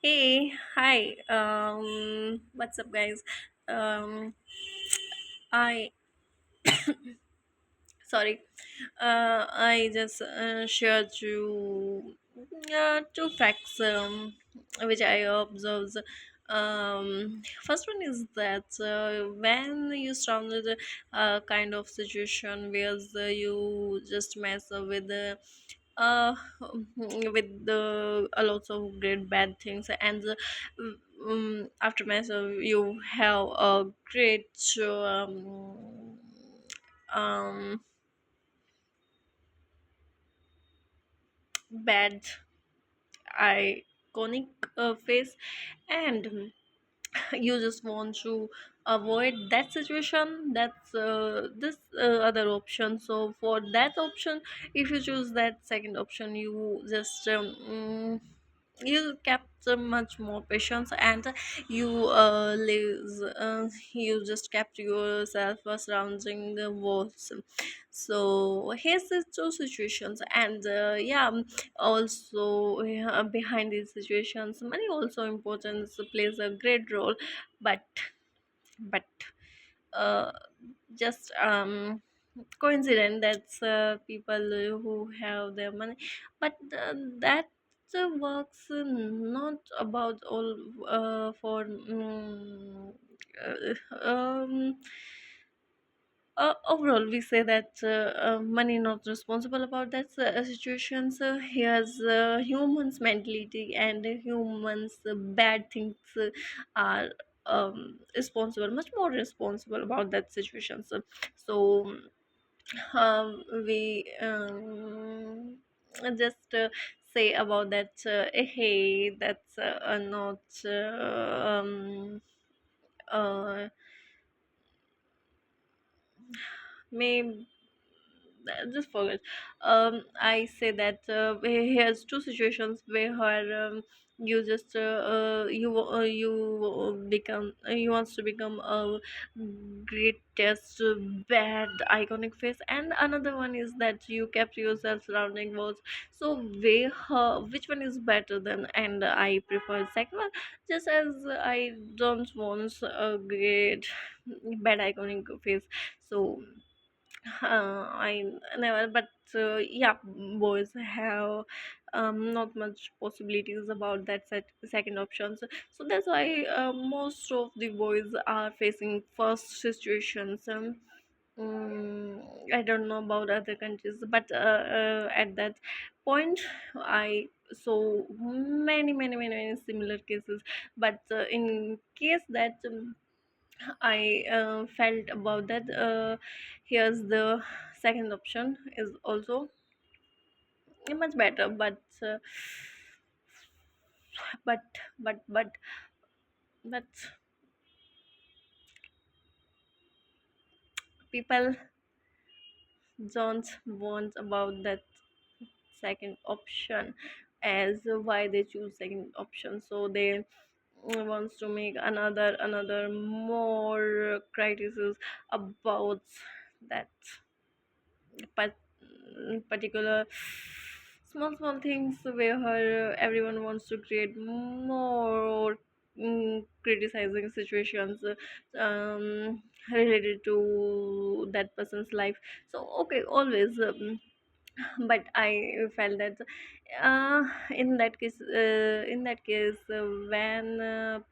Hey, hi. What's up, guys? I sorry. I just shared you two facts which I observed. First one is that when you surrounded kind of situation where you just mess up uh with the a lots of great bad things and after myself you have a great um bad iconic face and you just want to avoid that situation. That's this other option. So for that option, if you choose that second option, you just you kept much more patience and you just kept yourself surrounding the walls. So here's the two situations and also behind these situations money also importance plays a great role, but but uh, just coincident that's people who have their money, but that works not about all for overall we say that money not responsible about that situations. Here's humans mentality and humans bad things are responsible, much more responsible about that situation. So we just say about that hey that's not uh, may just forget. I say that here's two situations where you just you become you wants to become a greatest bad iconic face, and another one is that you kept yourself surrounding walls. So which one is better than? And I prefer second one, just as I don't want a great bad iconic face. So I never, but yeah, boys have not much possibilities about that second option. So that's why most of the boys are facing first situations. I don't know about other countries, but at that point, I saw many similar cases. But in case that I felt about that. Here's the second option is also much better, but but but but people don't want about that second option as why they choose second option. So they wants to make another more criticism about that but particular small things where everyone wants to create more criticizing situations related to that person's life. So okay, always but I felt that in that case when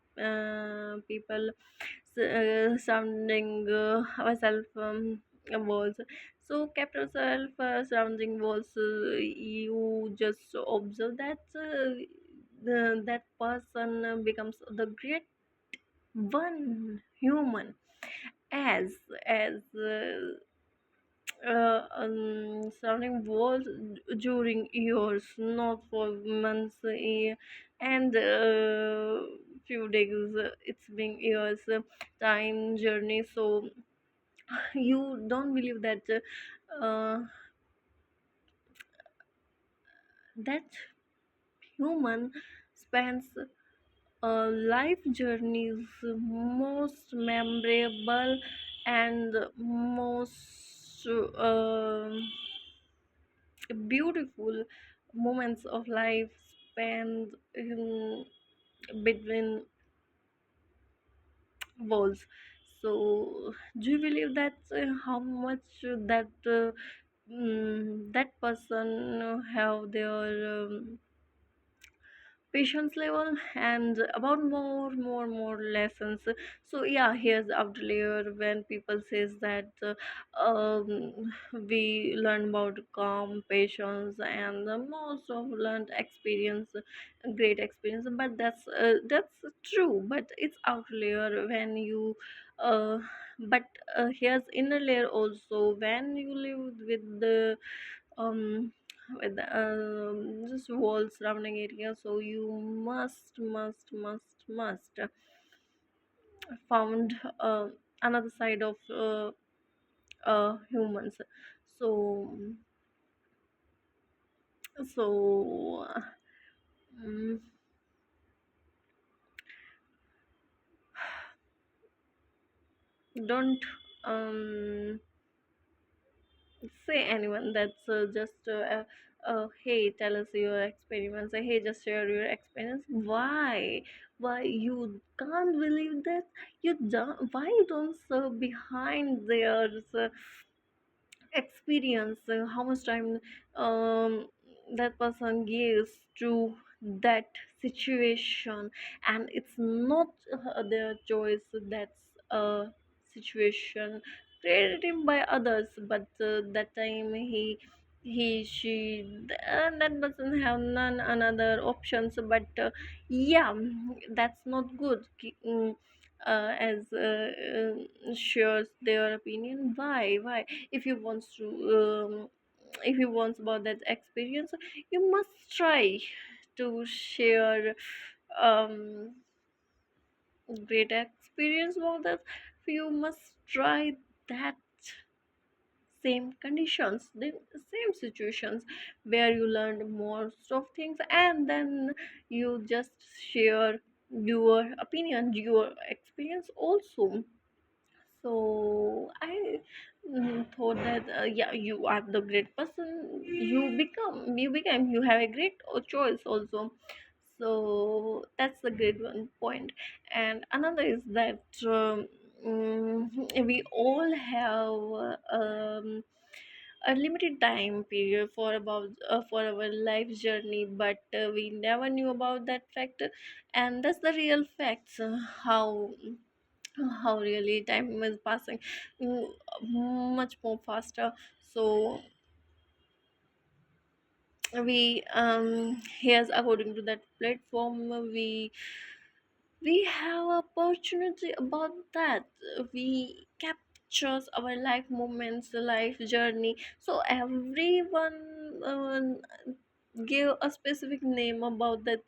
people surrounding ourselves walls, so kept yourself surrounding walls, you just observe that that person becomes the great one human as as surrounding walls during years, not for months, and few days. It's been years, time journey. So you don't believe that that human spends life journeys most memorable and most beautiful moments of life spent between walls. So do you believe that how much that person have their patience level and about more lessons. So yeah, here's after layer when people says that we learn about calm patience and the most of learned experience, great experience, but that's true, but it's outer layer when you uh, but here's inner layer also when you live um with just wall surrounding area, so you must found another side of humans. So so mm, don't say anyone that's hey, tell us your experience, hey, just share your experience. Why you can't believe that you don't, why you don't serve behind theirs experience, how much time um, that person gives to that situation, and it's not their choice, that's a situation created by others, but that time he she that doesn't have none another options, but yeah, that's not good. As shares their opinion, why if you want to if you want about that experience, you must try to share um great experience about that. You must try that same conditions, the same situations where you learned most of things, and then you just share your opinion, your experience also. So I thought that yeah, you are the great person, you became, you have a great choice also. So that's the great one point. And another is that we all have a limited time period for about for our life journey, but we never knew about that fact. And that's the real facts, how really time is passing mm, much more faster. So we here's according to that platform, we have opportunity about that. We captures our life moments, life journey. So everyone give a specific name about that